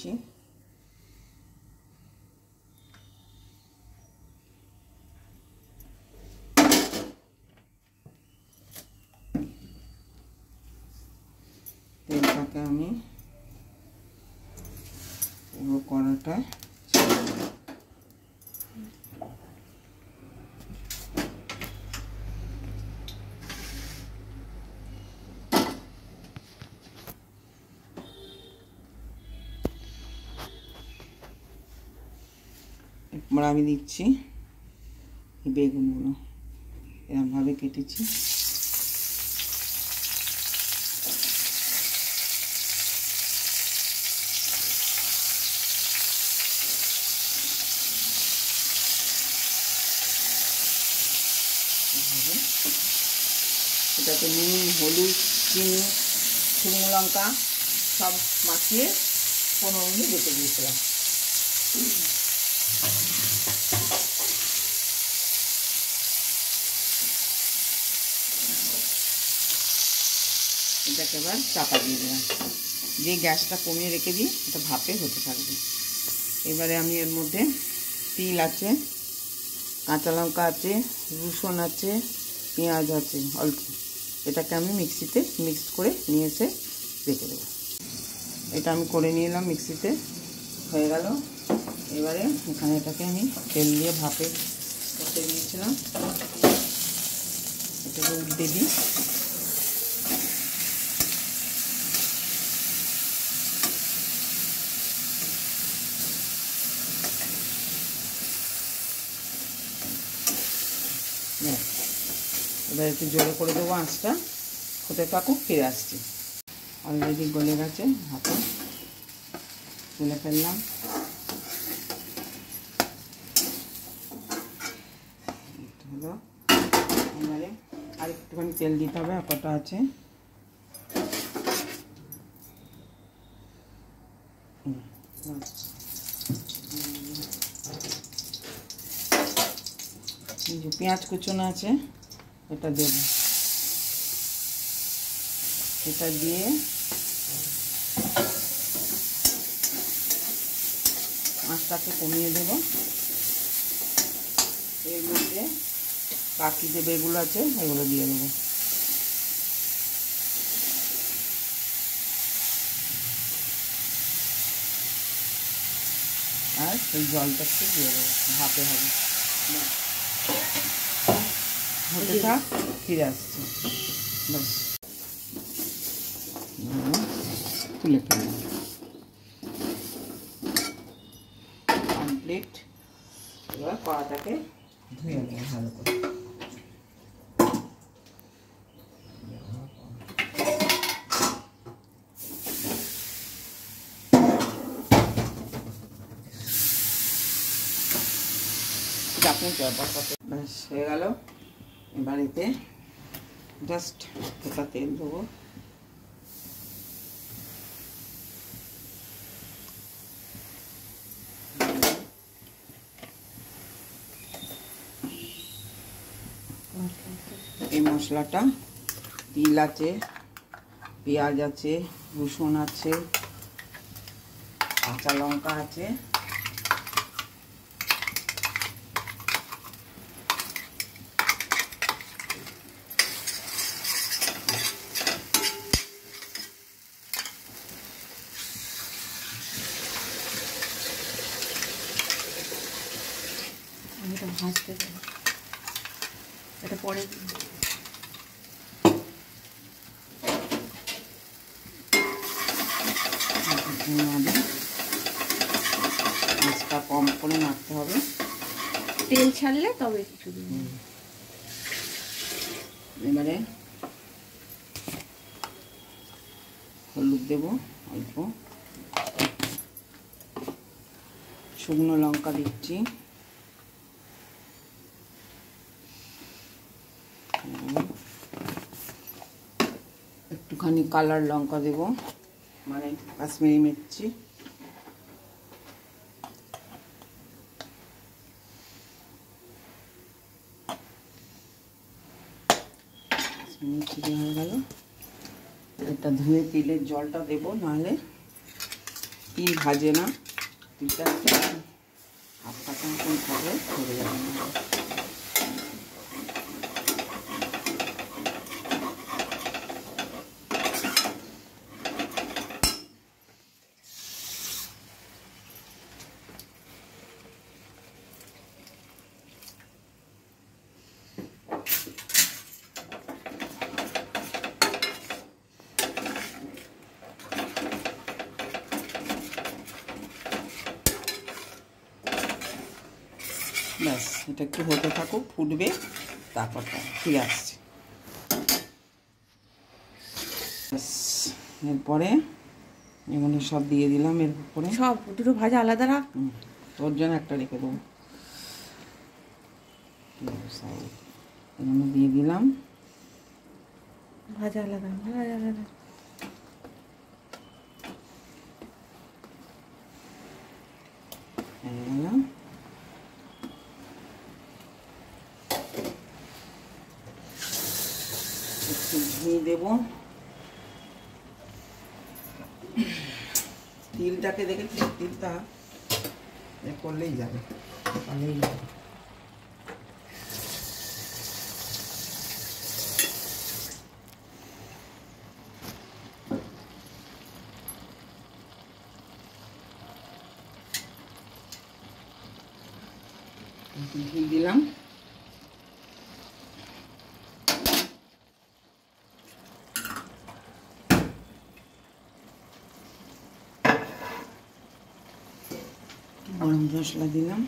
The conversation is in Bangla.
দিচ্ছি। তেলটাকে আমি পুরো কড়াটা এবার আমি দিচ্ছি বেগুনগুলো, এরকমভাবে কেটেছি। এটাতে নুন, হলুদ, চিনি, শুকনো লঙ্কা সব মাখিয়ে 15 মিনিট রেখে দিয়েছিলাম। এটাকে এবার চাপা দিয়ে দিলাম, দিয়ে গ্যাসটা কমিয়ে রেখে দিই, এটা ভাপে হতে থাকবে। এবারে আমি এর মধ্যে তিল আছে, কাঁচা লঙ্কা আছে, রসুন আছে, পেঁয়াজ আছে অল্প, এটাকে আমি মিক্সিতে মিক্স করে নিয়ে এসে রেখে দেবো। এটা আমি করে নিয়ে এলাম, মিক্সিতে হয়ে গেল। এবারে এখানে এটাকে আমি তেল দিয়ে ভাপে করতে দিয়েছিলাম, এটাকে উল্টে দিই। এবার একটু জোরে করে দেবো আঁচটা, হতে থাকুক, ফিরে আসছি। অলরেডি গলে গেছে, হাতে তুলে ফেললাম। হলো, এবারে আর একটুখানি তেল দিতে হবে, কটা আছে। যে পেঁয়াজ কুচনো আছে এটা দেব, এটা দিয়ে আঁচটাকে কমিয়ে দেব। এর মধ্যে বাকি যে বেগুলো আছে এগুলো দিয়ে দেবো। আর সেই জলটা একটু দিয়ে দেবো, ভাপে হবে। হতে থাক, ফিরে আসছি। ব্যাস তুলে ফেললাম, কমপ্লিট। এবার কড়াটাকে ধুয়ে নেব ভালো করে। ব্যাস হয়ে গেল। বাড়িতে জাস্ট একটা তেল দেবো, এই মশলাটা তিল আছে, পেঁয়াজ আছে, রসুন আছে, কাঁচা লঙ্কা আছে, এটা ভাজতে দেবো, এটা পরে মাছটা কম করে নাড়তে হবে, তেল ছাড়লে তবে কিছু দিন। এবারে হলুদ দেবো অল্প, শুকনো লঙ্কা দিচ্ছি, একটুখানি কালার লঙ্কা দেব, মানে কাশ্মীরি মির্চি, মির্চি হয়ে গেল। এটা ধুয়ে তিলের জলটা দেবো, নাহলে তিল ভাজে না, তিলটা হাফ কাটা মতন থাকলে ধরে যাবে না। ব্যাস, এটা একটু হতে থাকুক, ফুটবে, তারপর ফিরে আসছে। ব্যাস, এরপরে এগুলো সব দিয়ে দিলাম এর উপরে। সব দুটো ভাজা আলাদা রাখ, ওর জন্য একটা রেখে দেবো। এগুলো দিয়ে দিলাম, ভাজা আলাদা, ভাজা আলাদা। একটু ঘি দেবো। তিলটাকে দেখেছি, তিলটা করলেই যাবে, তাহলেই যাবে। ঘি দিলাম, গরম মশলা দিলাম,